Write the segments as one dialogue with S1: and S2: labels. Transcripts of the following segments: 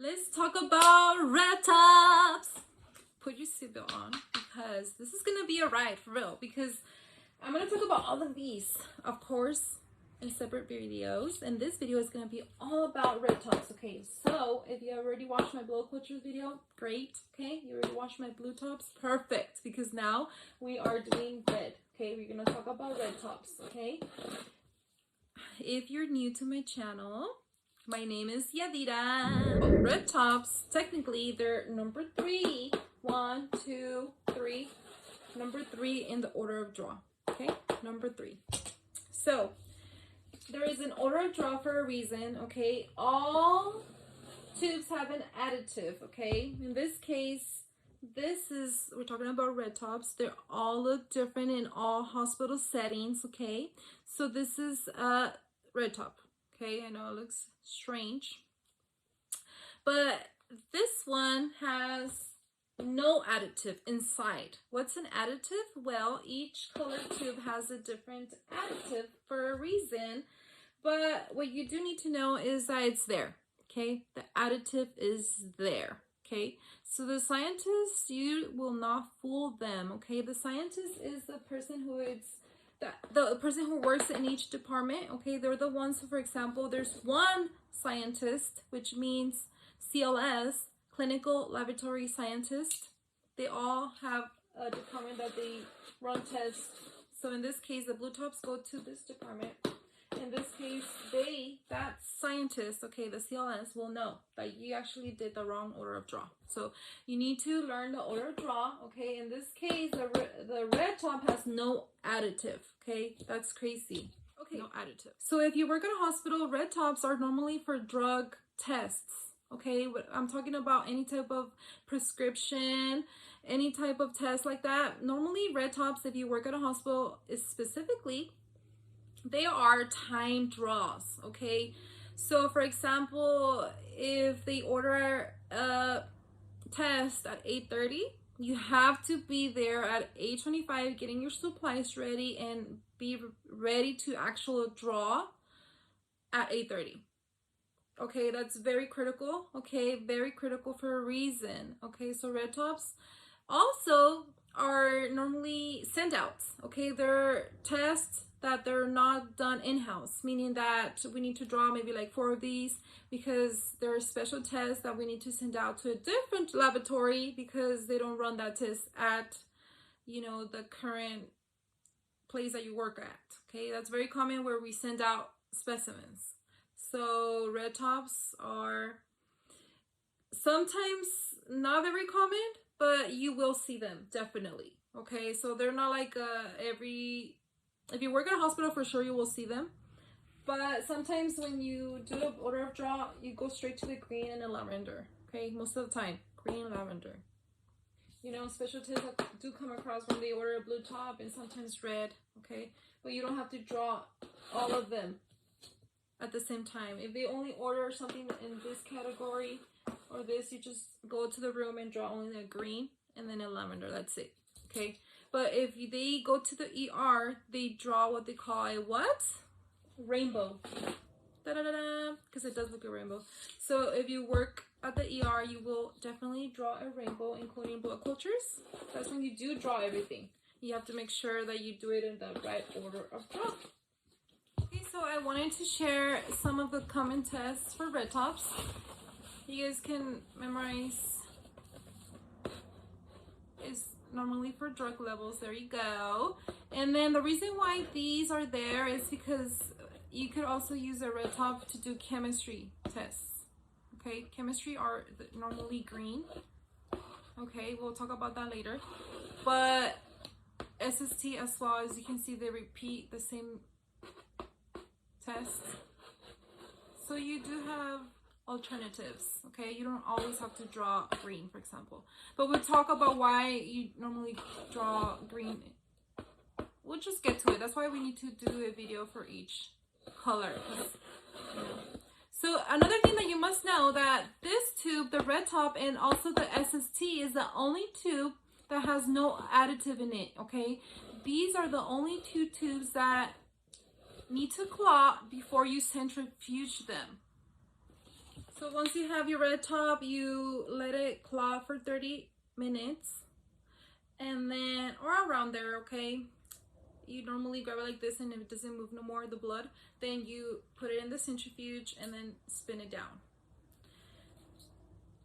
S1: Let's talk about red tops. Put your seatbelt on because this is gonna be a ride for real, because I'm gonna talk about all of these, of course, in separate videos, and this video is gonna be all about red tops. Okay, so if you already watched my blow cultures video, great. Okay, you already watched my blue tops, perfect, because now we are doing red. Okay, we're gonna talk about red tops. Okay, if you're new to my channel, my name is Yadira. Red tops, technically they're number 3. 1, 2, 3. Number 3 in the order of draw. Okay, number 3. So there is an order of draw for a reason. Okay, all tubes have an additive. Okay, in this case, we're talking about red tops. They all look different in all hospital settings. Okay, so this is a red top. Okay, I know it looks strange, but this one has no additive inside. What's an additive? Well, each color tube has a different additive for a reason, but what you do need to know is that it's there. Okay, the additive is there. Okay, so the scientist, you will not fool them. Okay, the scientist is the person who is the person who works in each department. Okay, they're the ones who, for example, there's one scientist, which means CLS, clinical laboratory scientist. They all have a department that they run tests. So in this case, the blue tops go to this department. In this case, that scientist, okay, the CLS, will know that you actually did the wrong order of draw. So you need to learn the order of draw. Okay, in this case, the red top has no additive. Okay, that's crazy. Okay, no additive. So if you work at a hospital, red tops are normally for drug tests. Okay, I'm talking about any type of prescription, any type of test like that. Normally red tops, if you work at a hospital, is specifically, they are time draws. Okay, so for example, if they order a test at 8:30, you have to be there at 8:25 getting your supplies ready and be ready to actually draw at 8:30. Okay, that's very critical. Okay, very critical for a reason. Okay, so red tops also are normally send outs. Okay, they're tests that they're not done in-house, meaning that we need to draw maybe like 4 of these because there are special tests that we need to send out to a different laboratory because they don't run that test at, you know, the current place that you work at. Okay, that's very common where we send out specimens. So red tops are sometimes not very common, but you will see them definitely. Okay, so they're not like if you work at a hospital, for sure you will see them, but sometimes when you do the order of draw, you go straight to the green and the lavender. Okay, most of the time green and lavender. You know, special tests do come across when they order a blue top and sometimes red. Okay, but you don't have to draw all of them at the same time. If they only order something in this category or this, you just go to the room and draw only the green and then a lavender. That's it. Okay, but if they go to the ER, they draw what they call a what? Rainbow. Da-da-da-da, because it does look a rainbow. So if you work at the ER, you will definitely draw a rainbow, including blood cultures. That's when you do draw everything. You have to make sure that you do it in the right order of draw. Okay, so I wanted to share some of the common tests for red tops. You guys can memorize. It's normally for drug levels. There you go. And then the reason why these are there is because you could also use a red top to do chemistry tests. Okay, chemistry are normally green. Okay, we'll talk about that later. But SST as well, as you can see, they repeat the same test. So you do have alternatives. Okay, you don't always have to draw green, for example, but we'll talk about why you normally draw green. We'll just get to it. That's why we need to do a video for each color. You know. So another thing that you must know, that this tube, the red top and also the SST, is the only tube that has no additive in it. Okay, these are the only 2 tubes that need to clot before you centrifuge them. So once you have your red top, you let it clot for 30 minutes. And then, or around there, okay? You normally grab it like this, and if it doesn't move no more, the blood, then you put it in the centrifuge and then spin it down.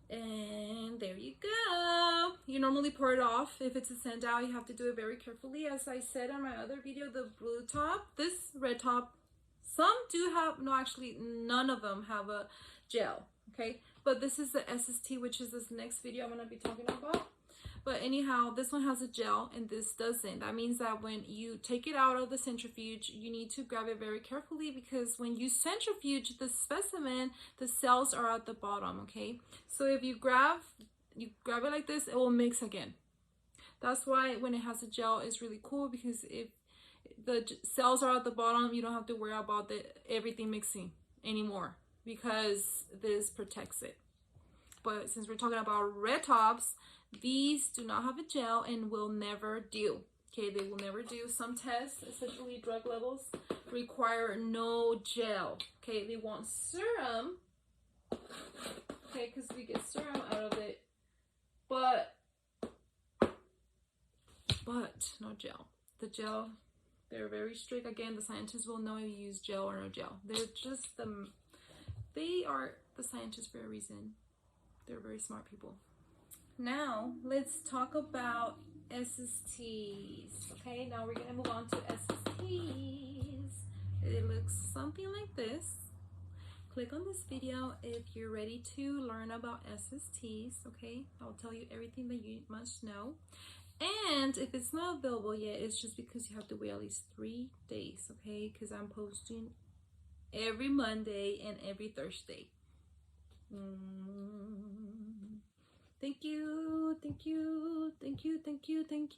S1: And there you go. You normally pour it off. If it's a send out, you have to do it very carefully. As I said on my other video, the blue top, this red top, some do have, no, actually none of them have a gel, okay? But this is the SST, which is this next video I'm gonna be talking about. But anyhow, this one has a gel and this doesn't. That means that when you take it out of the centrifuge, you need to grab it very carefully, because when you centrifuge the specimen, the cells are at the bottom, okay? So if you grab it like this, it will mix again. That's why when it has a gel, it's really cool, because if the cells are at the bottom, you don't have to worry about everything mixing anymore, because this protects it. But since we're talking about red tops, these do not have a gel and will never do. Okay, they will never do. Some tests, especially drug levels, require no gel. Okay, they want serum. Okay, because we get serum out of it, but no gel. The gel, they're very strict. Again, the scientists will know if you use gel or no gel. They're just they are the scientists for a reason. They're very smart people. Now, let's talk about SSTs. Okay, now we're gonna move on to SSTs. It looks something like this. Click on this video if you're ready to learn about SSTs, okay? I'll tell you everything that you must know. And if it's not available yet, it's just because you have to wait at least 3 days, okay? Because I'm posting every Monday and every Thursday. Thank you, thank you, thank you, thank you, thank you.